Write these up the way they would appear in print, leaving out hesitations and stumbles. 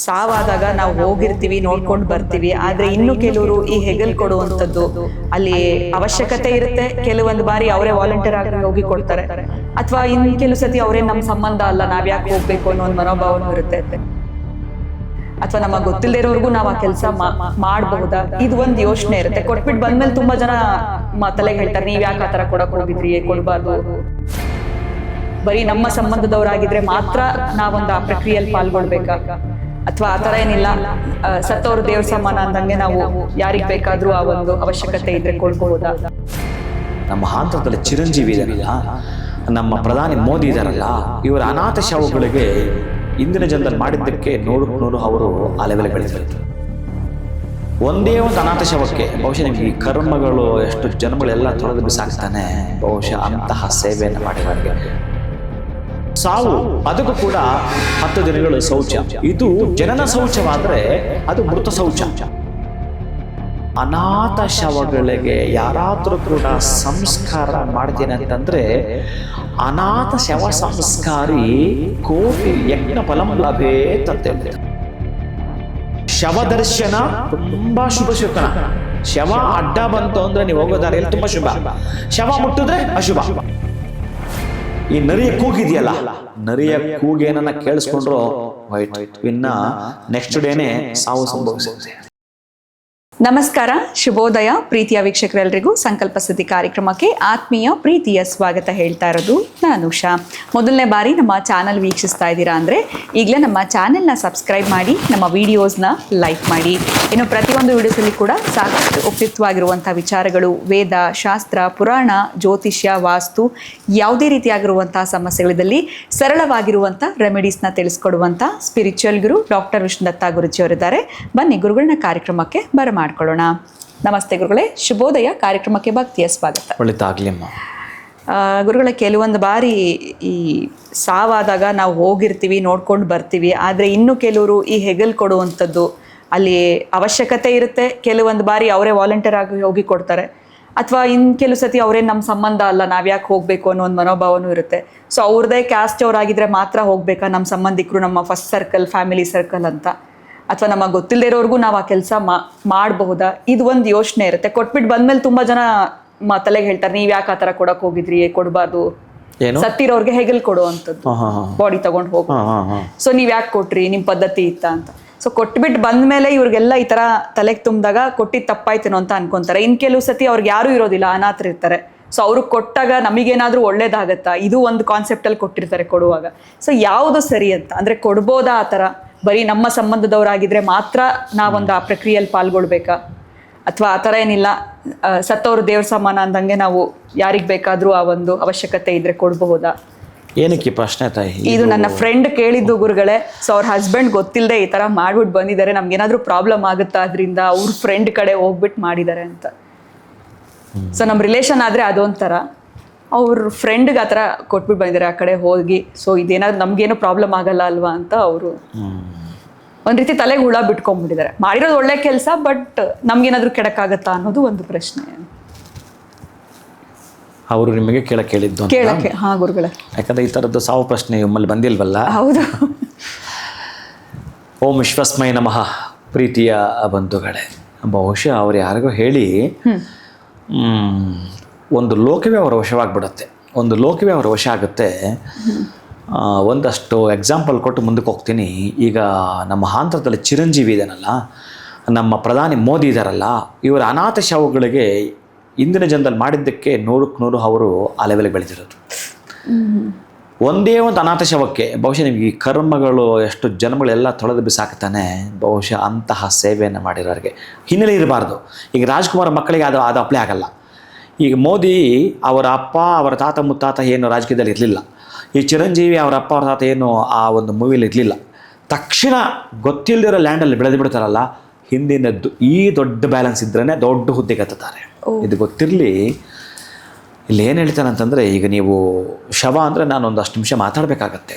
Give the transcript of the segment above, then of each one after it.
ಸಾವಾದಾಗ ನಾವು ಹೋಗಿರ್ತೀವಿ, ನೋಡ್ಕೊಂಡು ಬರ್ತೀವಿ. ಆದ್ರೆ ಇನ್ನು ಕೆಲವರು ಈ ಹೆಗಲ್ ಕೊಡುವಂಥದ್ದು ಅಲ್ಲಿ ಅವಶ್ಯಕತೆ ಇರುತ್ತೆ. ಕೆಲವೊಂದು ಬಾರಿ ಅವರೇ ವಾಲಂಟಿಯರ್ ಆಗಿ ಹೋಗಿ ಕೊಡ್ತಾರೆ, ಅಥವಾ ಇನ್ ಕೆಲವು ಸತಿ ಅವರೇ ನಮ್ಮ ಸಂಬಂಧ ಅಲ್ಲ, ನಾವ್ ಯಾಕೆ ಹೋಗ್ಬೇಕು ಅನ್ನೋ ಒಂದು ಮನೋಭಾವನೂ ಇರುತ್ತೆ. ಅಥವಾ ನಮಗೆ ಗೊತ್ತಿಲ್ಲದೆ ಇರೋರ್ಗು ನಾವು ಆ ಕೆಲಸ ಮಾಡಬಹುದಾ, ಇದು ಒಂದು ಯೋಚನೆ ಇರುತ್ತೆ. ಕೊಟ್ಬಿಟ್ಟು ಬಂದ್ಮೇಲೆ ತುಂಬಾ ಜನ ತಲೆಗೆ ಹೇಳ್ತಾರೆ, ನೀವ್ ಯಾಕೆ ಆತರ ಕೊಡಕ್ ಹೋಗಿದ್ರಿ, ಕೊಡ್ಬಾರ್ದು. ಬರೀ ನಮ್ಮ ಸಂಬಂಧದವರಾಗಿದ್ರೆ ಮಾತ್ರ ನಾವೊಂದು ಆ ಪ್ರಕ್ರಿಯೆಯಲ್ಲಿ ಪಾಲ್ಗೊಳ್ಬೇಕಾ, ಅಥವಾ ಆತರ ಏನಿಲ್ಲ, ಸತ್ತವ್ರ ದೇವ್ರ ಸಮಾನ ಅಂದಂಗೆ ನಾವು ಯಾರಿಗ್ ಬೇಕಾದ್ರೂ ಆ ಒಂದು ಅವಶ್ಯಕತೆ ಇದ್ರೆ ಕೊಡ್ಬಹುದಾ. ನಮ್ಮ ಆಂಧ್ರದಲ್ಲಿ ಚಿರಂಜೀವಿ ಇದಾರಲ್ಲ, ನಮ್ಮ ಪ್ರಧಾನಿ ಮೋದಿ ಇದಾರಲ್ಲ, ಇವರ ಅನಾಥ ಶವಗಳಿಗೆ ಇಂದಿನ ಜನದಲ್ಲಿ ಮಾಡಿದ್ದಕ್ಕೆ 100 ಅವರು ಆ ಲೆವೆಲ್ ಬೆಳೆದಿರ್ತಾರೆ. ಒಂದೇ ಒಂದು ಅನಾಥ ಶವಕ್ಕೆ ಬಹುಶಃ ನಿಮ್ಗೆ ಈ ಕರ್ಮಗಳು ಎಷ್ಟು ಜನಗಳೆಲ್ಲ ತೊಳೆದು ಬಿಸಾಕ್ತಾನೆ. ಬಹುಶಃ ಅಂತಹ ಸೇವೆಯನ್ನು ಮಾಡಿದವರಿಗೆ ಸಾವು, ಅದಕ್ಕೂ ಕೂಡ 10 ದಿನಗಳು ಶೌಚ. ಇದು ಜನನ ಶೌಚವಾದ್ರೆ ಅದು ಮೃತ ಶೌಚ. ಅನಾಥ ಶವಗಳಿಗೆ ಯಾರಾದರೂ ಕೂಡ ಸಂಸ್ಕಾರ ಮಾಡ್ತೀನಿ ಅಂತಂದ್ರೆ ಅನಾಥ ಶವ ಸಂಸ್ಕಾರಿ ಕೋಟಿ ಯಜ್ಞ ಫಲಂ ಲಭೇ ತಂತೆ. ಶವ ದರ್ಶನ ತುಂಬಾ ಶುಭ ಶುಕನ. ಶವ ಅಡ್ಡ ಬಂತು ಅಂದ್ರೆ ನೀವು ಹೋಗೋ ದಾರಿಯಲ್ಲಿ ತುಂಬಾ ಶುಭ, ಶವ ಮುಟ್ಟಿದ್ರೆ ಅಶುಭ. ಈ ನರಿಯ ಕೂಗಿದೆಯಲ್ಲ, ನರಿಯ ಕೂಗೇನನ್ನ ಕೇಳಿಸ್ಕೊಂಡ್ರು ಇನ್ನ ನೆಕ್ಸ್ಟ್ ಡೇನೆ ಸಾವು ಸಂಭವಿಸುತ್ತೆ. ನಮಸ್ಕಾರ, ಶುಭೋದಯ ಪ್ರೀತಿಯ ವೀಕ್ಷಕರೆಲ್ಲರಿಗೂ ಸಂಕಲ್ಪ ಸುದ್ದಿ ಕಾರ್ಯಕ್ರಮಕ್ಕೆ ಆತ್ಮೀಯ ಪ್ರೀತಿಯ ಸ್ವಾಗತ ಹೇಳ್ತಾ ಇರೋದು ನಾನು ಉಷಾ. ಮೊದಲನೇ ಬಾರಿ ನಮ್ಮ ಚಾನಲ್ ವೀಕ್ಷಿಸ್ತಾ ಇದ್ದೀರಾ ಅಂದರೆ ಈಗಲೇ ನಮ್ಮ ಚಾನೆಲ್ನ ಸಬ್ಸ್ಕ್ರೈಬ್ ಮಾಡಿ, ನಮ್ಮ ವಿಡಿಯೋಸ್ನ ಲೈಕ್ ಮಾಡಿ. ಇನ್ನು ಪ್ರತಿಯೊಂದು ವಿಡಿಯೋಸಲ್ಲಿ ಕೂಡ ಸಾಕಷ್ಟು ಉಪಯುಕ್ತವಾಗಿರುವಂಥ ವಿಚಾರಗಳು, ವೇದ, ಶಾಸ್ತ್ರ, ಪುರಾಣ, ಜ್ಯೋತಿಷ್ಯ, ವಾಸ್ತು, ಯಾವುದೇ ರೀತಿಯಾಗಿರುವಂಥ ಸಮಸ್ಯೆಗಳಿದ್ದಲ್ಲಿ ಸರಳವಾಗಿರುವಂಥ ರೆಮಿಡೀಸ್ನ ತಿಳಿಸ್ಕೊಡುವಂಥ ಸ್ಪಿರಿಚುವಲ್ ಗುರು ಡಾಕ್ಟರ್ ವಿಷ್ಣುದತ್ತ ಗುರುಜಿಯವರಿದ್ದಾರೆ. ಬನ್ನಿ ಗುರುಗಳನ್ನ ಕಾರ್ಯಕ್ರಮಕ್ಕೆ ಬರಮಾಡ್ಕೊಳ್ಳೋಣ. ನಮಸ್ತೆ ಗುರುಗಳೇ, ಶುಭೋದಯ. ಕಾರ್ಯಕ್ರಮಕ್ಕೆ ಭಕ್ತಿಯ ಸ್ವಾಗತ. ಒಳ್ಳೆದಾಗ್ಲಿಮ್ಮ. ಗುರುಗಳೇ, ಕೆಲವೊಂದು ಬಾರಿ ಈ ಸಾವಾದಾಗ ನಾವು ಹೋಗಿರ್ತೀವಿ, ನೋಡ್ಕೊಂಡು ಬರ್ತೀವಿ. ಆದರೆ ಇನ್ನು ಕೆಲವರು ಈ ಹೆಗಲ್ ಕೊಡುವಂಥದ್ದು ಅಲ್ಲಿ ಅವಶ್ಯಕತೆ ಇರುತ್ತೆ. ಕೆಲವೊಂದು ಬಾರಿ ಅವರೇ ವಾಲಂಟಿಯರ್ ಆಗಿ ಹೋಗಿ ಕೊಡ್ತಾರೆ, ಅಥವಾ ಇನ್ನು ಕೆಲವು ಸತಿ ಅವರೇ ನಮ್ಮ ಸಂಬಂಧ ಅಲ್ಲ, ನಾವು ಯಾಕೆ ಹೋಗಬೇಕು ಅನ್ನೋ ಒಂದು ಮನೋಭಾವನೂ ಇರುತ್ತೆ. ಸೊ ಅವ್ರದ್ದೇ ಕ್ಯಾಸ್ಟ್ ಅವರಾಗಿದ್ರೆ ಮಾತ್ರ ಹೋಗ್ಬೇಕಾ, ನಮ್ಮ ಸಂಬಂಧಿಕರು, ನಮ್ಮ ಫಸ್ಟ್ ಸರ್ಕಲ್, ಫ್ಯಾಮಿಲಿ ಸರ್ಕಲ್ ಅಂತ, ಅಥವಾ ನಮಗೆ ಗೊತ್ತಿಲ್ಲದೆ ಇರೋರ್ಗು ನಾವು ಆ ಕೆಲಸ ಮಾಡಬಹುದಾ, ಇದು ಒಂದು ಯೋಚನೆ ಇರುತ್ತೆ. ಕೊಟ್ಬಿಟ್ಟು ಬಂದ್ಮೇಲೆ ತುಂಬಾ ಜನ ತಲೆಗೆ ಹೇಳ್ತಾರೆ, ನೀವ್ ಯಾಕೆ ಆತರ ಕೊಡಕ್ ಹೋಗಿದ್ರಿ, ಕೊಡ್ಬಾರ್ದು. ಸತ್ತಿರೋರ್ಗೆ ಹೆಗಲ್ ಕೊಡುವಂಥದ್ದು, ಬಾಡಿ ತಗೊಂಡು ಹೋಗೋ. ಸೊ ನೀವ್ ಯಾಕೆ ಕೊಟ್ರಿ, ನಿಮ್ ಪದ್ಧತಿ ಇತ್ತ ಅಂತ. ಸೊ ಕೊಟ್ಬಿಟ್ಟು ಬಂದ್ಮೇಲೆ ಇವ್ರಿಗೆಲ್ಲ ಈ ತರ ತಲೆಗೆ ತುಂಬಿದಾಗ ಕೊಟ್ಟಿದ್ದು ತಪ್ಪಾಯ್ತೇನೋ ಅಂತ ಅನ್ಕೊಂತಾರೆ. ಇನ್ ಕೆಲವು ಸತಿ ಅವ್ರಿಗೆ ಯಾರು ಇರೋದಿಲ್ಲ, ಅನಾಥರು ಇರ್ತಾರೆ. ಸೊ ಅವ್ರಿಗೆ ಕೊಟ್ಟಾಗ ನಮಗೇನಾದ್ರೂ ಒಳ್ಳೇದಾಗತ್ತಾ, ಇದು ಒಂದು ಕಾನ್ಸೆಪ್ಟ್ ಅಲ್ಲಿ ಕೊಟ್ಟಿರ್ತಾರೆ ಕೊಡುವಾಗ. ಸೊ ಯಾವುದು ಸರಿ ಅಂತ ಅಂದ್ರೆ, ಕೊಡ್ಬೋದಾ ಆ ತರ, ಬರೀ ನಮ್ಮ ಸಂಬಂಧದವರಾಗಿದ್ರೆ ಮಾತ್ರ ನಾವೊಂದು ಆ ಪ್ರಕ್ರಿಯೆಯಲ್ಲಿ ಪಾಲ್ಗೊಳ್ಬೇಕಾ, ಅಥವಾ ಆ ಥರ ಏನಿಲ್ಲ, ಸತ್ತವ್ರ ದೇವ್ರ ಸಮಾನ ಅಂದಂಗೆ ನಾವು ಯಾರಿಗ್ ಬೇಕಾದ್ರೂ ಆ ಒಂದು ಅವಶ್ಯಕತೆ ಇದ್ರೆ ಕೊಡಬಹುದಾ. ಏನಕ್ಕೆ ಪ್ರಶ್ನೆ ತಾಯಿ? ಇದು ನನ್ನ ಫ್ರೆಂಡ್ ಕೇಳಿದ್ದು ಗುರುಗಳೇ. ಸೊ ಅವ್ರ ಹಸ್ಬೆಂಡ್ ಗೊತ್ತಿಲ್ಲದೆ ಈ ತರ ಮಾಡ್ಬಿಟ್ಟು ಬಂದಿದ್ದಾರೆ, ನಮ್ಗೇನಾದ್ರೂ ಪ್ರಾಬ್ಲಮ್ ಆಗುತ್ತಾ ಅದರಿಂದ, ಅವ್ರ ಫ್ರೆಂಡ್ ಕಡೆ ಹೋಗ್ಬಿಟ್ಟು ಮಾಡಿದ್ದಾರೆ ಅಂತ. ಸೊ ನಮ್ಮ ರಿಲೇಷನ್ ಆದ್ರೆ ಅದೊಂಥರ, ಅವ್ರ ಫ್ರೆಂಡ್ಗೆ ಆ ಥರ ಕೊಟ್ಬಿಟ್ಟು ಬಂದಿದ್ದಾರೆ ಆ ಕಡೆ ಹೋಗಿ. ಸೊ ಇದೇನಾದ್ರು ನಮ್ಗೇನು ಪ್ರಾಬ್ಲಮ್ ಆಗಲ್ಲ ಅಲ್ವಾ ಅಂತ ಅವರು ಒಂದ್ ರೀತಿ ತಲೆಗೆ ಹುಳ ಬಿಟ್ಕೊಂಡ್ಬಿಟ್ಟಿದ್ದಾರೆ. ಮಾಡಿರೋದು ಒಳ್ಳೆ ಕೆಲಸ, ಬಟ್ ನಮ್ಗೇನಾದ್ರೂ ಕೆಡಕ್ಕಾಗತ್ತಾ ಅನ್ನೋದು ಒಂದು ಪ್ರಶ್ನೆ. ಅವರು ನಿಮಗೆ ಕೇಳಿದ್ದು ಕೇಳಕ್ಕೆ? ಹಾ ಗುರುಗಳೇ, ಯಾಕಂದ್ರೆ ಈ ಥರದ್ದು ಸಾವು ಪ್ರಶ್ನೆ ನಿಮ್ಮಲ್ಲಿ ಬಂದಿಲ್ವಲ್ಲ. ಹೌದು. ಓಂ ವಿಶ್ವಸ್ಮೈ ನಮಃ. ಪ್ರೀತಿಯ ಬಂಧುಗಳೇ, ಬಹುಶಃ ಅವ್ರು ಯಾರಿಗೂ ಹೇಳಿ ಒಂದು ಲೋಕವೇ ಅವರ ವಶವಾಗ್ಬಿಡುತ್ತೆ. ಒಂದು ಲೋಕವೇ ಅವರ ವಶ ಆಗುತ್ತೆ. ಒಂದಷ್ಟು ಎಕ್ಸಾಂಪಲ್ ಕೊಟ್ಟು ಮುಂದಕ್ಕೆ ಹೋಗ್ತೀನಿ. ಈಗ ನಮ್ಮ ಆಂಧ್ರದಲ್ಲಿ ಚಿರಂಜೀವಿ ಇದಾನಲ್ಲ, ನಮ್ಮ ಪ್ರಧಾನಿ ಮೋದಿ ಇದಾರಲ್ಲ, ಇವರ ಅನಾಥ ಶವಗಳಿಗೆ ಇಂದಿನ ಜನದಲ್ಲಿ ಮಾಡಿದ್ದಕ್ಕೆ 100 ಅವರು ಆ ಲೆವೆಲ್ಗೆ ಬೆಳೆದಿರೋದು. ಒಂದೇ ಒಂದು ಅನಾಥ ಶವಕ್ಕೆ ಬಹುಶಃ ನಿಮ್ಗೆ ಈ ಕರ್ಮಗಳು ಎಷ್ಟು ಜನಗಳೆಲ್ಲ ತೊಳೆದು ಬಿಸಾಕ್ತಾನೆ. ಬಹುಶಃ ಅಂತಹ ಸೇವೆಯನ್ನು ಮಾಡಿರೋರಿಗೆ ಹಿನ್ನೆಲೆ ಇರಬಾರ್ದು. ಈಗ ರಾಜ್ಕುಮಾರ್ ಮಕ್ಕಳಿಗೆ ಅದು ಅಪ್ಲೈ ಆಗಲ್ಲ. ಈಗ ಮೋದಿ ಅವರ ಅಪ್ಪ, ಅವರ ತಾತ ಮುತ್ತಾತ ಏನು ರಾಜಕೀಯದಲ್ಲಿ ಇರಲಿಲ್ಲ. ಈ ಚಿರಂಜೀವಿ ಅವರ ಅಪ್ಪ, ಅವರ ತಾತ ಏನು ಆ ಒಂದು ಮೂವಿಲಿ ಇರಲಿಲ್ಲ. ತಕ್ಷಣ ಗೊತ್ತಿಲ್ಲದಿರೋ ಲ್ಯಾಂಡಲ್ಲಿ ಬೆಳೆದು ಬಿಡ್ತಾರಲ್ಲ, ಹಿಂದಿನದ್ದು ಈ ದೊಡ್ಡ ಬ್ಯಾಲೆನ್ಸ್ ಇದ್ರೇ ದೊಡ್ಡ ಹುದ್ದೆಗೆ ಹತ್ತಾರೆ. ಇದು ಗೊತ್ತಿರಲಿ. ಇಲ್ಲಿ ಏನು ಹೇಳ್ತಾನೆ ಅಂತಂದರೆ, ಈಗ ನೀವು ಶವ ಅಂದರೆ ನಾನು ಒಂದು 10 ನಿಮಿಷ ಮಾತಾಡಬೇಕಾಗತ್ತೆ.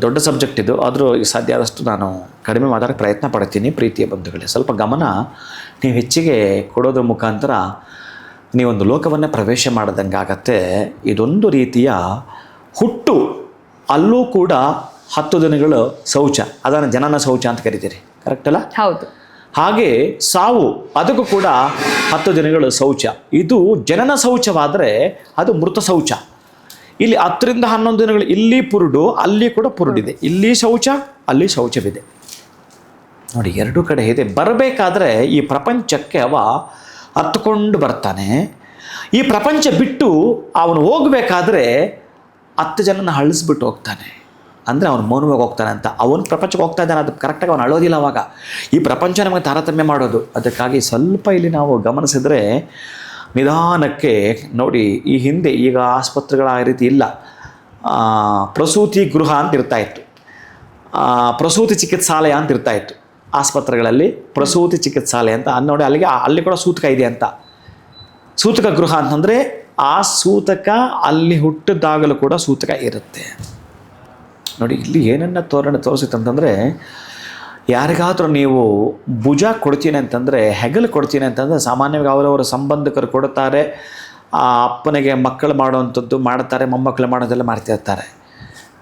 ದೊಡ್ಡ ಸಬ್ಜೆಕ್ಟ್ ಇದು. ಆದರೂ ಸಾಧ್ಯ ಆದಷ್ಟು ನಾನು ಕಡಿಮೆ ಮಾತಾಡೋಕ್ಕೆ ಪ್ರಯತ್ನ ಪಡ್ತೀನಿ. ಪ್ರೀತಿಯ ಬಂಧುಗಳೇ, ಸ್ವಲ್ಪ ಗಮನ ನೀವು ಹೆಚ್ಚಿಗೆ ಕೊಡೋದ್ರ ಮುಖಾಂತರ ನೀವೊಂದು ಲೋಕವನ್ನೇ ಪ್ರವೇಶ ಮಾಡ್ದಂಗೆ ಆಗತ್ತೆ. ಇದೊಂದು ರೀತಿಯ ಹುಟ್ಟು. ಅಲ್ಲೂ ಕೂಡ 10 ದಿನಗಳು ಶೌಚ, ಅದನ್ನು ಜನನ ಶೌಚ ಅಂತ ಕರಿತೀರಿ, ಕರೆಕ್ಟ್ ಅಲ್ಲ? ಹೌದು. ಹಾಗೆ ಸಾವು, ಅದಕ್ಕೂ ಕೂಡ 10 ದಿನಗಳು ಶೌಚ. ಇದು ಜನನ ಶೌಚವಾದರೆ ಅದು ಮೃತ ಶೌಚ. ಇಲ್ಲಿ 10 ರಿಂದ 11 ದಿನಗಳು ಇಲ್ಲಿ ಪುರುಡು, ಅಲ್ಲಿ ಕೂಡ ಪುರುಡಿದೆ. ಇಲ್ಲಿ ಶೌಚ, ಅಲ್ಲಿ ಶೌಚವಿದೆ. ನೋಡಿ, ಎರಡೂ ಕಡೆ ಇದೆ. ಬರಬೇಕಾದ್ರೆ ಈ ಪ್ರಪಂಚಕ್ಕೆ ಅವ ಹತ್ಕೊಂಡು ಬರ್ತಾನೆ. ಈ ಪ್ರಪಂಚ ಬಿಟ್ಟು ಅವನು ಹೋಗಬೇಕಾದ್ರೆ 10 ಜನನ ಅಳಿಸ್ಬಿಟ್ಟು ಹೋಗ್ತಾನೆ. ಅಂದರೆ ಅವನು ಮೌನವಾಗಿ ಹೋಗ್ತಾನೆ ಅಂತ. ಅವನು ಪ್ರಪಂಚಕ್ಕೆ ಹೋಗ್ತಾ ಇದ್ದಾನೆ, ಅದು ಕರೆಕ್ಟಾಗಿ ಅವನು ಅಳೋದಿಲ್ಲ ಅವಾಗ. ಈ ಪ್ರಪಂಚ ನಮಗೆ ತಾರತಮ್ಯ ಮಾಡೋದು. ಅದಕ್ಕಾಗಿ ಸ್ವಲ್ಪ ಇಲ್ಲಿ ನಾವು ಗಮನಿಸಿದ್ರೆ ನಿಧಾನಕ್ಕೆ ನೋಡಿ, ಈ ಹಿಂದೆ ಈಗ ಆಸ್ಪತ್ರೆಗಳ ಆ ರೀತಿ ಇಲ್ಲ, ಪ್ರಸೂತಿ ಗೃಹ ಅಂತ ಇರ್ತಾಯಿತ್ತು, ಪ್ರಸೂತಿ ಚಿಕಿತ್ಸಾಲಯ ಅಂತ ಇರ್ತಾಯಿತ್ತು ಆಸ್ಪತ್ರೆಗಳಲ್ಲಿ. ಪ್ರಸೂತಿ ಚಿಕಿತ್ಸಾಲಯ ಅಂತ ನೋಡಿ, ಅಲ್ಲಿ ಕೂಡ ಸೂತಕ ಇದೆ ಅಂತ. ಸೂತಕ ಗೃಹ ಅಂತಂದರೆ ಆ ಸೂತಕ ಅಲ್ಲಿ ಹುಟ್ಟಿದಾಗಲೂ ಕೂಡ ಸೂತಕ ಇರುತ್ತೆ. ನೋಡಿ, ಇಲ್ಲಿ ಏನನ್ನ ತೋರಿಸುತ್ತಂತಂದರೆ, ಯಾರಿಗಾದರೂ ನೀವು ಭುಜ ಕೊಡ್ತೀನಿ ಅಂತಂದರೆ, ಹೆಗಲು ಕೊಡ್ತೀನಿ ಅಂತಂದರೆ ಸಾಮಾನ್ಯವಾಗಿ ಅವರವರ ಸಂಬಂಧಿಕರು ಕೊಡುತ್ತಾರೆ. ಆ ಅಪ್ಪನಿಗೆ ಮಕ್ಕಳು ಮಾಡುವಂಥದ್ದು ಮಾಡ್ತಾರೆ, ಮೊಮ್ಮಕ್ಕಳು ಮಾಡೋದೆಲ್ಲ ಮಾಡ್ತಿರ್ತಾರೆ.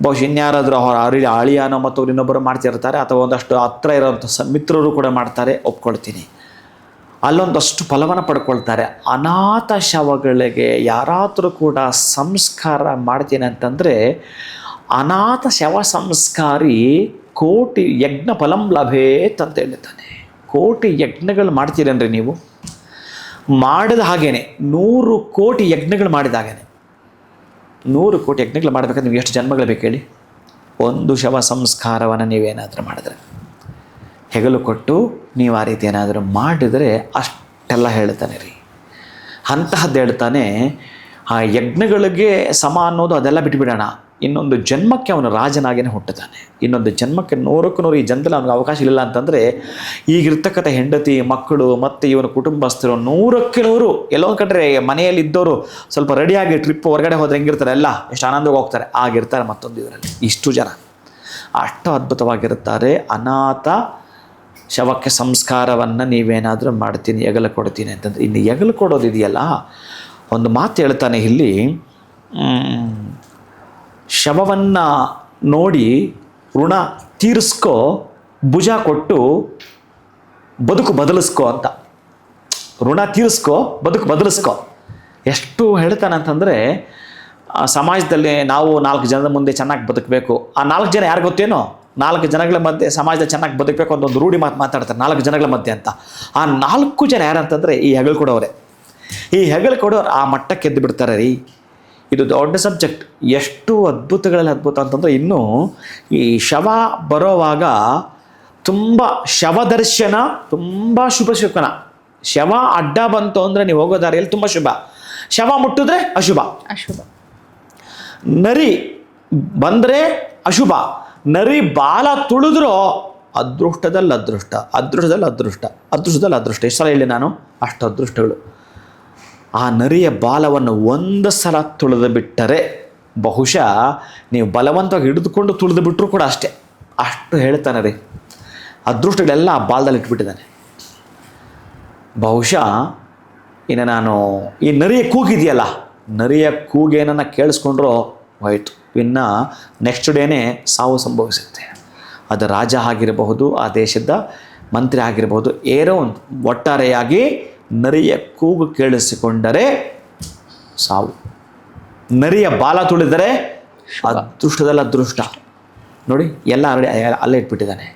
ಬಹುಶಃ ಇನ್ಯಾರಾದರೂ ಅವರ ಅಳಿಯಾನೋ ಮತ್ತು ಇನ್ನೊಬ್ಬರು ಮಾಡ್ತಿರ್ತಾರೆ, ಅಥವಾ ಒಂದಷ್ಟು ಹತ್ರ ಇರೋವಂಥ ಮಿತ್ರರು ಕೂಡ ಮಾಡ್ತಾರೆ, ಒಪ್ಕೊಳ್ತೀನಿ. ಅಲ್ಲೊಂದಷ್ಟು ಫಲವನ್ನು ಪಡ್ಕೊಳ್ತಾರೆ. ಅನಾಥ ಶವಗಳಿಗೆ ಯಾರಾದರೂ ಕೂಡ ಸಂಸ್ಕಾರ ಮಾಡ್ತೀನಿ ಅಂತಂದರೆ, ಅನಾಥ ಶವ ಸಂಸ್ಕಾರಿ ಕೋಟಿ ಯಜ್ಞ ಫಲಂ ಲಭೇತ್ ಅಂತ ಹೇಳ್ತಾನೆ. ಕೋಟಿ ಯಜ್ಞಗಳು ಮಾಡ್ತೀರನ್ರಿ ನೀವು. ಮಾಡಿದ ಹಾಗೇನೆ 100 ಕೋಟಿ ಯಜ್ಞಗಳು ಮಾಡಿದ ಹಾಗೇನೆ. 100 ಕೋಟಿ ಯಜ್ಞಗಳು ಮಾಡಬೇಕಾದ್ರೆ ನೀವು ಎಷ್ಟು ಜನ್ಮಗಳು ಬೇಕು ಹೇಳಿ? ಒಂದು ಶವ ಸಂಸ್ಕಾರವನ್ನು ನೀವೇನಾದರೂ ಮಾಡಿದ್ರೆ, ಹೆಗಲು ಕೊಟ್ಟು ನೀವು ಆ ರೀತಿ ಏನಾದರೂ ಮಾಡಿದರೆ ಅಷ್ಟೆಲ್ಲ ಹೇಳ್ತಾನೆ ರೀ. ಅಂತಹದ್ದು ಹೇಳ್ತಾನೆ. ಆ ಯಜ್ಞಗಳಿಗೆ ಸಮ ಅನ್ನೋದು ಅದೆಲ್ಲ ಬಿಟ್ಟುಬಿಡೋಣ. ಇನ್ನೊಂದು ಜನ್ಮಕ್ಕೆ ಅವನು ರಾಜನಾಗೇನೆ ಹುಟ್ಟುತ್ತಾನೆ. ಇನ್ನೊಂದು ಜನ್ಮಕ್ಕೆ 100ಕ್ಕೆ 100 ಈ ಜನ್ಮದಲ್ಲಿ ಅವನಿಗೆ ಅವಕಾಶ ಇಲ್ಲ ಅಂತಂದರೆ, ಈಗಿರ್ತಕ್ಕಂಥ ಹೆಂಡತಿ ಮಕ್ಕಳು ಮತ್ತು ಇವನ ಕುಟುಂಬಸ್ಥರು 100ಕ್ಕೆ 100 ಎಲ್ಲೊಂದು ಕಡೆ ಮನೆಯಲ್ಲಿ ಇದ್ದವರು ಸ್ವಲ್ಪ ರೆಡಿಯಾಗಿ ಟ್ರಿಪ್ ಹೊರಗಡೆ ಹೋದ್ರೆ ಹೆಂಗಿರ್ತಾರೆ, ಎಲ್ಲ ಎಷ್ಟು ಆನಂದವಾಗಿ ಹೋಗ್ತಾರೆ, ಆಗಿರ್ತಾರೆ ಮತ್ತೊಂದು ಇವರಲ್ಲಿ ಇಷ್ಟು ಜನ. ಅಷ್ಟು ಅದ್ಭುತವಾಗಿರುತ್ತಾರೆ. ಅನಾಥ ಶವಕ್ಕೆ ಸಂಸ್ಕಾರವನ್ನು ನೀವೇನಾದರೂ ಮಾಡ್ತೀನಿ, ಹೆಗಲು ಕೊಡ್ತೀನಿ ಅಂತಂದರೆ, ಇನ್ನು ಹೆಗಲು ಕೊಡೋದಿದೆಯಲ್ಲ, ಒಂದು ಮಾತು ಹೇಳ್ತಾನೆ ಇಲ್ಲಿ, ಶವವನ್ನು ನೋಡಿ ಋಣ ತೀರಿಸ್ಕೋ, ಭುಜ ಕೊಟ್ಟು ಬದುಕು ಬದಲಿಸ್ಕೋ ಅಂತ. ಋಣ ತೀರಿಸ್ಕೋ, ಬದುಕು ಬದಲಿಸ್ಕೋ. ಎಷ್ಟು ಹೇಳ್ತಾನೆ ಅಂತಂದರೆ, ಸಮಾಜದಲ್ಲಿ ನಾವು 4 ಜನದ ಮುಂದೆ ಚೆನ್ನಾಗಿ ಬದುಕಬೇಕು. ಆ 4 ಜನ ಯಾರು ಗೊತ್ತೇನೋ? 4 ಜನಗಳ ಮಧ್ಯೆ ಸಮಾಜದಲ್ಲಿ ಚೆನ್ನಾಗಿ ಬದುಕಬೇಕು ಅಂತ ಒಂದು ರೂಢಿ ಮಾತಾಡ್ತಾರೆ, 4 ಜನಗಳ ಮಧ್ಯೆ ಅಂತ. ಆ 4 ಜನ ಯಾರಂತಂದರೆ ಈ ಹೆಗಲು ಕೊಡೋರೆ. ಈ ಹೆಗಲು ಕೊಡೋರು ಆ ಮಟ್ಟಕ್ಕೆ ಎದ್ದು ಬಿಡ್ತಾರೆ ರೀ. ಇದು ದೊಡ್ಡ ಸಬ್ಜೆಕ್ಟ್. ಎಷ್ಟು ಅದ್ಭುತಗಳಲ್ಲಿ ಅದ್ಭುತ ಅಂತಂದರೆ, ಇನ್ನೂ ಈ ಶವ ಬರೋವಾಗ ತುಂಬ ಶವದರ್ಶನ ತುಂಬ ಶುಭನ. ಶವ ಅಡ್ಡ ಬಂತು ಅಂದರೆ ನೀವು ಹೋಗೋ ದಾರಿಯಲ್ಲಿ ತುಂಬ ಶುಭ, ಶವ ಮುಟ್ಟಿದ್ರೆ ಅಶುಭ. ನರಿ ಬಂದರೆ ಅಶುಭ, ನರಿ ಬಾಲ ತುಳಿದ್ರೂ ಅದೃಷ್ಟದಲ್ಲಿ ಅದೃಷ್ಟ, ಅದೃಷ್ಟದಲ್ಲಿ ಅದೃಷ್ಟ, ಅದೃಷ್ಟದಲ್ಲಿ ಅದೃಷ್ಟ. ಎಷ್ಟು ಸಲ ಹೇಳಿ ನಾನು? ಅಷ್ಟು ಅದೃಷ್ಟಗಳು. ಆ ನರಿಯ ಬಾಲವನ್ನು ಒಂದು ಸಲ ತುಳಿದು ಬಿಟ್ಟರೆ, ಬಹುಶಃ ನೀವು ಬಲವಂತವಾಗಿ ಹಿಡಿದುಕೊಂಡು ತುಳಿದು ಬಿಟ್ಟರು ಕೂಡ ಅಷ್ಟೇ. ಅಷ್ಟು ಹೇಳ್ತಾನೆ ರೀ. ಅದೃಷ್ಟಗಳೆಲ್ಲ ಆ ಬಾಲದಲ್ಲಿ ಇಟ್ಬಿಟ್ಟಿದ್ದಾನೆ. ಬಹುಶಃ ಇನ್ನು ನಾನು ಈ ನರಿಯ ಕೂಗಿದೆಯಲ್ಲ, ನರಿಯ ಕೂಗೇನನ್ನು ಕೇಳಿಸ್ಕೊಂಡ್ರೂ ಹೋಯ್ತು. ಇನ್ನು ನೆಕ್ಸ್ಟ್ ಡೇನೇ ಸಾವು ಸಂಭವಿಸುತ್ತೆ. ಅದು ರಾಜ ಆಗಿರಬಹುದು, ಆ ದೇಶದ ಮಂತ್ರಿ ಆಗಿರಬಹುದು, ಏನೋ ಒಂದು ಒಟ್ಟಾರೆಯಾಗಿ ನರಿಯ ಕೂಗು ಕೇಳಿಸಿಕೊಂಡರೆ ಸಾವು. ನರಿಯ ಬಾಲ ತುಳಿದರೆ ಅದೃಷ್ಟದಲ್ಲಿ ಅದೃಷ್ಟ. ನೋಡಿ, ಎಲ್ಲ ಅಲ್ಲೇ ಇಟ್ಬಿಟ್ಟಿದ್ದಾನೆ.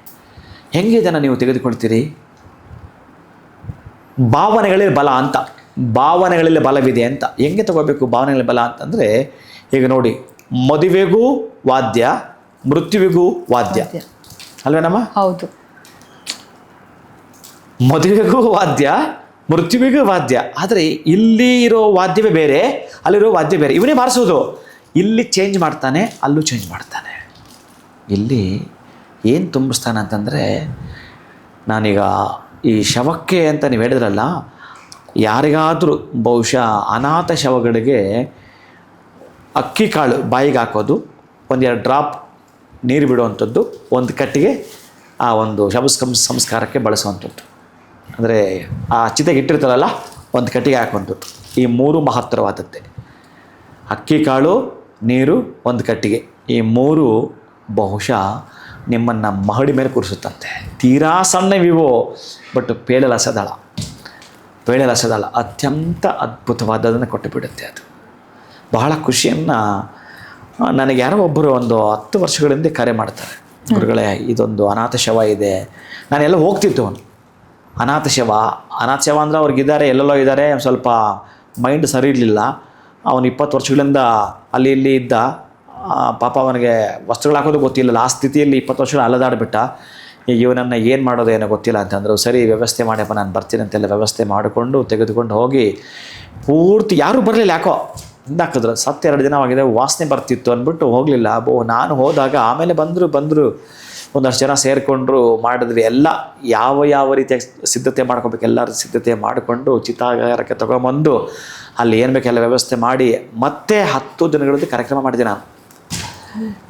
ಹೆಂಗೆ ಇದನ್ನು ನೀವು ತೆಗೆದುಕೊಳ್ತೀರಿ? ಭಾವನೆಗಳಲ್ಲಿ ಬಲ ಅಂತ, ಭಾವನೆಗಳಲ್ಲಿ ಬಲವಿದೆ ಅಂತ. ಹೆಂಗೆ ತಗೋಬೇಕು ಭಾವನೆಗಳಲ್ಲಿ ಬಲ ಅಂತಂದರೆ, ಈಗ ನೋಡಿ, ಮದುವೆಗೂ ವಾದ್ಯ, ಮೃತ್ಯುವಿಗೂ ವಾದ್ಯ ಅಲ್ವೇನಮ್ಮ? ಹೌದು. ಮದುವೆಗೂ ವಾದ್ಯ, ಮೃತ್ಯುವಿಗೂ ವಾದ್ಯ. ಆದರೆ ಇಲ್ಲಿ ಇರೋ ವಾದ್ಯವೇ ಬೇರೆ, ಅಲ್ಲಿರೋ ವಾದ್ಯ ಬೇರೆ. ಇವನೇ ಬಾರಿಸೋದು. ಇಲ್ಲಿ ಚೇಂಜ್ ಮಾಡ್ತಾನೆ, ಅಲ್ಲೂ ಚೇಂಜ್ ಮಾಡ್ತಾನೆ. ಇಲ್ಲಿ ಏನು ತುಂಬಿಸ್ತಾನೆ ಅಂತಂದರೆ, ನಾನೀಗ ಈ ಶವಕ್ಕೆ ಅಂತ ನೀವು ಹೇಳಿದ್ರಲ್ಲ, ಯಾರಿಗಾದರೂ ಬಹುಶಃ ಅನಾಥ ಶವಗಳಿಗೆ ಅಕ್ಕಿ ಕಾಳು ಬಾಯಿಗೆ ಹಾಕೋದು, 1-2 ಡ್ರಾಪ್ ನೀರು ಬಿಡುವಂಥದ್ದು, ಒಂದು ಕಟ್ಟಿಗೆ ಆ ಒಂದು ಶವ ಸಂಸ್ಕಾರಕ್ಕೆ ಬಳಸುವಂಥದ್ದು. ಅಂದರೆ ಆ ಚಿತೆಗೆ ಇಟ್ಟಿರ್ತಾರಲ್ಲ, ಒಂದು ಕಟ್ಟಿಗೆ ಹಾಕುವಂಥದ್ದು. ಈ 3 ಮಹತ್ತರವಾದದ್ದೇ. ಅಕ್ಕಿ ಕಾಳು, ನೀರು, ಒಂದು ಕಟ್ಟಿಗೆ, ಈ 3 ಬಹುಶಃ ನಿಮ್ಮನ್ನು ಮಹಡಿ ಮೇಲೆ ಕೂರಿಸುತ್ತಂತೆ. ತೀರಾ ಸಣ್ಣವಿವೋ, ಬಟ್ ಪೇಳಲಸದಳ ಅತ್ಯಂತ ಅದ್ಭುತವಾದದನ್ನು ಕೊಟ್ಟು ಬಿಡುತ್ತೆ. ಅದು ಬಹಳ ಖುಷಿಯನ್ನು ನನಗೆ ಯಾರೋ ಒಬ್ಬರು ಒಂದು 10 ವರ್ಷಗಳಿಂದ ಕರೆ ಮಾಡ್ತಾರೆ, ಗುರುಗಳೇ ಇದೊಂದು ಅನಾಥ ಶವ ಇದೆ. ನಾನೆಲ್ಲ ಹೋಗ್ತಿತ್ತು. ಅನಾಥ ಶವ ಅಂದರೆ ಅವ್ರಿಗಿದ್ದಾರೆ, ಎಲ್ಲೆಲ್ಲೋ ಇದ್ದಾರೆ, ಸ್ವಲ್ಪ ಮೈಂಡ್ ಸರಿ ಇರಲಿಲ್ಲ. ಅವನು 20 ವರ್ಷಗಳಿಂದ ಅಲ್ಲಿ ಇಲ್ಲಿ ಇದ್ದ. ಪಾಪ ಅವನಿಗೆ ವಸ್ತ್ರಗಳು ಹಾಕೋದು ಗೊತ್ತಿಲ್ಲ. ಆ ಸ್ಥಿತಿಯಲ್ಲಿ 20 ವರ್ಷಗಳು ಅಲದಾಡಿಬಿಟ್ಟ. ಇವನನ್ನು ಏನು ಮಾಡೋದು ಏನೋ ಗೊತ್ತಿಲ್ಲ ಅಂತಂದರು. ಸರಿ ವ್ಯವಸ್ಥೆ ಮಾಡ್ಯಪ್ಪ, ನಾನು ಬರ್ತೀನಿ ಅಂತೆಲ್ಲ ವ್ಯವಸ್ಥೆ ಮಾಡಿಕೊಂಡು ತೆಗೆದುಕೊಂಡು ಹೋಗಿ ಪೂರ್ತಿ ಯಾರೂ ಬರಲಿಲ್ಲ. ಯಾಕೋ ಹಿಂದಾಕಿದ್ರು. 2 ದಿನವಾಗಿದೆ, ವಾಸನೆ ಬರ್ತಿತ್ತು ಅಂದ್ಬಿಟ್ಟು ಹೋಗಲಿಲ್ಲ. ನಾನು ಹೋದಾಗ ಆಮೇಲೆ ಬಂದರು ಒಂದಷ್ಟು ಜನ ಸೇರಿಕೊಂಡ್ರು, ಮಾಡಿದ್ವಿ. ಎಲ್ಲ ಯಾವ ರೀತಿಯ ಸಿದ್ಧತೆ ಮಾಡ್ಕೋಬೇಕು ಎಲ್ಲರೂ ಸಿದ್ಧತೆ ಮಾಡಿಕೊಂಡು ಚಿತಾಗಾರಕ್ಕೆ ತೊಗೊಂಬಂದು ಅಲ್ಲಿ ಏನು ಬೇಕೆಲ್ಲ ವ್ಯವಸ್ಥೆ ಮಾಡಿ ಮತ್ತೆ 10 ದಿನಗಳಲ್ಲಿ ಕಾರ್ಯಕ್ರಮ ಮಾಡಿದೆ ನಾನು.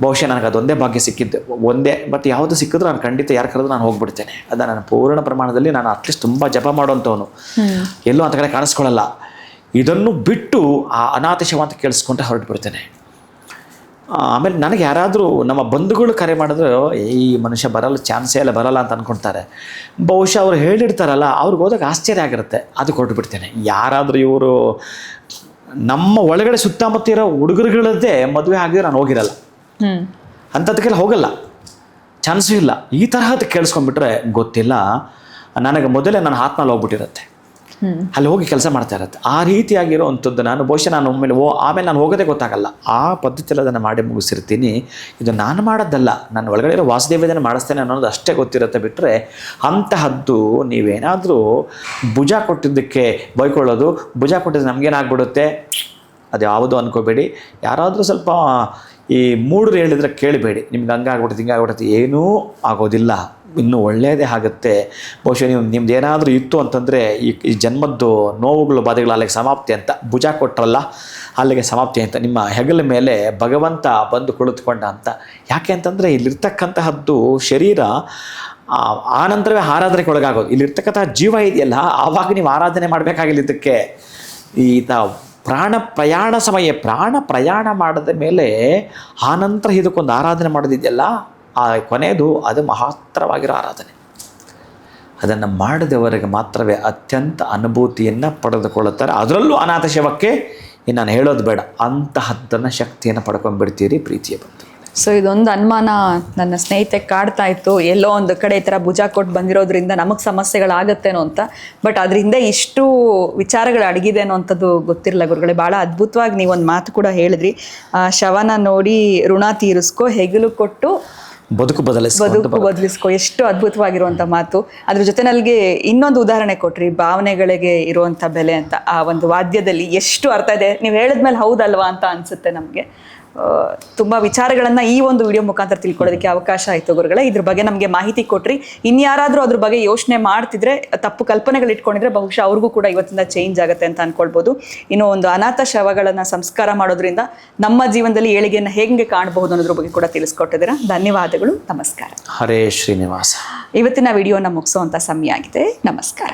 ಬಹುಶಃ ನನಗೆ ಅದೊಂದೇ ಭಾಗ್ಯ ಸಿಕ್ಕಿದ್ದು, ಒಂದೇ. ಬಟ್ ಯಾವುದು ಸಿಕ್ಕಿದ್ರು ನಾನು ಖಂಡಿತ ಯಾರು ಕರೆದು ನಾನು ಹೋಗ್ಬಿಡ್ತೇನೆ. ಅದು ನನ್ನ ಪೂರ್ಣ ಪ್ರಮಾಣದಲ್ಲಿ ನಾನು ಅಟ್ಲೀಸ್ಟ್ ತುಂಬ ಜಪ ಮಾಡೋವಂಥವನು, ಎಲ್ಲೂ ಅಂತ ಕಡೆ ಕಾಣಿಸ್ಕೊಳ್ಳಲ್ಲ. ಇದನ್ನು ಬಿಟ್ಟು ಆ ಅನಾಥ ಶವ ಅಂತ ಕೇಳಿಸ್ಕೊಂಡ್ರೆ ಹೊರಟು ಬಿಡ್ತೇನೆ. ಆಮೇಲೆ ನನಗೆ ಯಾರಾದರೂ ನಮ್ಮ ಬಂಧುಗಳು ಕರೆ ಮಾಡಿದ್ರೆ ಈ ಮನುಷ್ಯ ಚಾನ್ಸೇ ಬರಲ್ಲ ಅಂತ ಅಂದ್ಕೊಳ್ತಾರೆ. ಬಹುಶಃ ಅವ್ರು ಹೇಳಿರ್ತಾರಲ್ಲ, ಅವ್ರಿಗೆ ಹೋದಾಗ ಆಶ್ಚರ್ಯ ಆಗಿರುತ್ತೆ. ಅದು ಕೊಟ್ಟು ಬಿಡ್ತೇನೆ. ಯಾರಾದರೂ ಇವರು ನಮ್ಮ ಒಳಗಡೆ ಸುತ್ತಮುತ್ತ ಇರೋ ಹುಡುಗರುಗಳದ್ದೇ ಮದುವೆ ಆಗಿದ್ರೆ ನಾನು ಹೋಗಿರಲ್ಲ, ಅಂಥದಕ್ಕೆಲ್ಲ ಹೋಗಲ್ಲ, ಚಾನ್ಸೂ ಇಲ್ಲ. ಈ ತರಹದ ಕೇಳಿಸ್ಕೊಂಡ್ಬಿಟ್ರೆ ಗೊತ್ತಿಲ್ಲ, ನನಗೆ ಮೊದಲೇ ನನ್ನ ಆತ್ಮಲ್ಲಿ ಹೋಗ್ಬಿಟ್ಟಿರುತ್ತೆ, ಅಲ್ಲಿ ಹೋಗಿ ಕೆಲಸ ಮಾಡ್ತಾ ಇರುತ್ತೆ. ಆ ರೀತಿಯಾಗಿರೋವಂಥದ್ದು ನಾನು ಬಹುಶಃ ನಾನು ಆಮೇಲೆ ನಾನು ಹೋಗೋದೇ ಗೊತ್ತಾಗಲ್ಲ. ಆ ಪದ್ಧತಿಯಲ್ಲಿ ಅದನ್ನು ಮಾಡಿ ಮುಗಿಸಿರ್ತೀನಿ. ಇದು ನಾನು ಮಾಡೋದಲ್ಲ, ನನ್ನ ಒಳಗಡೆ ಇರೋ ವಾಸುದೇವದನ್ನು ಮಾಡಿಸ್ತೇನೆ ಅನ್ನೋದು ಅಷ್ಟೇ ಗೊತ್ತಿರುತ್ತೆ. ಬಿಟ್ಟರೆ ಅಂತಹದ್ದು ನೀವೇನಾದರೂ ಭುಜ ಕೊಟ್ಟಿದ್ದಕ್ಕೆ ಬೈಕೊಳ್ಳೋದು, ಭುಜ ಕೊಟ್ಟಿದ್ದು ನಮಗೇನಾಗ್ಬಿಡುತ್ತೆ ಅದು ಯಾವುದು ಅಂದ್ಕೋಬೇಡಿ. ಯಾರಾದರೂ ಸ್ವಲ್ಪ ಈ ಮೂಢರು ಹೇಳಿದರೆ ಕೇಳಬೇಡಿ. ನಿಮ್ಗೆ ಹಂಗಾಗ್ಬಿಡುತ್ತೆ ಹಿಂಗಾಗ್ಬಿಡುತ್ತೆ, ಏನೂ ಆಗೋದಿಲ್ಲ, ಇನ್ನೂ ಒಳ್ಳೆಯದೇ ಆಗುತ್ತೆ. ಬಹುಶಃ ನಿಮ್ದು ಏನಾದರೂ ಇತ್ತು ಅಂತಂದರೆ ಈ ಜನ್ಮದ್ದು ನೋವುಗಳು ಬಾಧೆಗಳು ಅಲ್ಲಿಗೆ ಸಮಾಪ್ತಿ ಅಂತ. ಭುಜ ಕೊಟ್ಟರಲ್ಲ ಅಲ್ಲಿಗೆ ಸಮಾಪ್ತಿ ಅಂತ, ನಿಮ್ಮ ಹೆಗಲ ಮೇಲೆ ಭಗವಂತ ಬಂದು ಕುಳಿತುಕೊಂಡ ಅಂತ. ಯಾಕೆ ಅಂತಂದರೆ ಇಲ್ಲಿರ್ತಕ್ಕಂತಹದ್ದು ಶರೀರ ಆನಂತರವೇ ಆರಾಧನೆಗೆ ಒಳಗಾಗೋದು. ಇಲ್ಲಿರ್ತಕ್ಕಂತಹ ಜೀವ ಇದೆಯಲ್ಲ, ಆವಾಗ ನೀವು ಆರಾಧನೆ ಮಾಡಬೇಕಾಗಿಲ್ಲ. ಇದಕ್ಕೆ ಪ್ರಾಣ ಪ್ರಯಾಣ ಮಾಡಿದ ಮೇಲೆ ಆನಂತರ ಇದಕ್ಕೊಂದು ಆರಾಧನೆ ಮಾಡೋದಿದೆಯಲ್ಲ, ಆ ಕೊನೆಯದು ಅದು ಮಹತ್ತರವಾಗಿರೋ ಆರಾಧನೆ. ಅದನ್ನು ಮಾಡಿದವರಿಗೆ ಮಾತ್ರವೇ ಅತ್ಯಂತ ಅನುಭೂತಿಯನ್ನು ಪಡೆದುಕೊಳ್ಳುತ್ತಾರೆ. ಅದರಲ್ಲೂ ಅನಾಥ ಶವಕ್ಕೆ ನಾನು ಹೇಳೋದು ಬೇಡ, ಅಂತಹದ್ದನ್ನು ಶಕ್ತಿಯನ್ನು ಪಡ್ಕೊಂಡ್ಬಿಡ್ತೀರಿ ಪ್ರೀತಿಯ ಬಂಧು. ಸೊ ಇದೊಂದು ಅನುಮಾನ ನನ್ನ ಸ್ನೇಹಿತೆ ಕಾಡ್ತಾ ಇತ್ತು, ಎಲ್ಲೋ ಒಂದು ಕಡೆ ಈ ಥರ ಭುಜ ಕೊಟ್ಟು ಬಂದಿರೋದ್ರಿಂದ ನಮಗೆ ಸಮಸ್ಯೆಗಳಾಗತ್ತೇನೋ ಅಂತ. ಬಟ್ ಅದರಿಂದ ಇಷ್ಟು ವಿಚಾರಗಳು ಅಡಗಿದೇನೋ ಅಂಥದ್ದು ಗೊತ್ತಿರಲ್ಲ ಗುರುಗಳೇ. ಭಾಳ ಅದ್ಭುತವಾಗಿ ನೀವೊಂದು ಮಾತು ಕೂಡ ಹೇಳಿದ್ರಿ, ಶವನ ನೋಡಿ ಋಣ ತೀರಿಸ್ಕೊ, ಹೆಗಲು ಕೊಟ್ಟು ಬದುಕು ಬದಲಿಸ್ಕೊ. ಎಷ್ಟು ಅದ್ಭುತವಾಗಿರುವಂಥ ಮಾತು. ಅದ್ರ ಜೊತೆ ನನಗೆ ಇನ್ನೊಂದು ಉದಾಹರಣೆ ಕೊಟ್ರಿ, ಭಾವನೆಗಳಿಗೆ ಇರುವಂಥ ಬೆಲೆ ಅಂತ. ಆ ಒಂದು ವಾದ್ಯದಲ್ಲಿ ಎಷ್ಟು ಅರ್ಥ ಇದೆ, ನೀವು ಹೇಳಿದ್ಮೇಲೆ ಹೌದಲ್ವಾ ಅಂತ ಅನಿಸುತ್ತೆ ನಮಗೆ. ತುಂಬ ವಿಚಾರಗಳನ್ನು ಈ ಒಂದು ವಿಡಿಯೋ ಮುಖಾಂತರ ತಿಳ್ಕೊಳ್ಳೋದಕ್ಕೆ ಅವಕಾಶ ಆಯಿತು ಗುರುಗಳೇ. ಇದ್ರ ಬಗ್ಗೆ ನಮಗೆ ಮಾಹಿತಿ ಕೊಟ್ರಿ. ಇನ್ಯಾರಾದರೂ ಅದ್ರ ಬಗ್ಗೆ ಯೋಚನೆ ಮಾಡ್ತಿದ್ರೆ, ತಪ್ಪು ಕಲ್ಪನೆಗಳು ಇಟ್ಕೊಂಡಿದ್ರೆ ಬಹುಶಃ ಅವ್ರಿಗೂ ಕೂಡ ಇವತ್ತಿಂದ ಚೇಂಜ್ ಆಗುತ್ತೆ ಅಂತ ಅನ್ಕೊಳ್ಬೋದು. ಇನ್ನು ಒಂದು ಅನಾಥ ಶವಗಳನ್ನು ಸಂಸ್ಕಾರ ಮಾಡೋದ್ರಿಂದ ನಮ್ಮ ಜೀವನದಲ್ಲಿ ಏಳಿಗೆಯನ್ನು ಹೇಗೆ ಕಾಣಬಹುದು ಅನ್ನೋದ್ರ ಬಗ್ಗೆ ಕೂಡ ತಿಳಿಸ್ಕೊಟ್ಟಿದ್ದೀರಾ. ಧನ್ಯವಾದಗಳು, ನಮಸ್ಕಾರ. ಹರೇ ಶ್ರೀನಿವಾಸ. ಇವತ್ತಿನ ವಿಡಿಯೋನ ಮುಗಿಸೋವಂಥ ಸಮಯ ಆಗಿದೆ. ನಮಸ್ಕಾರ.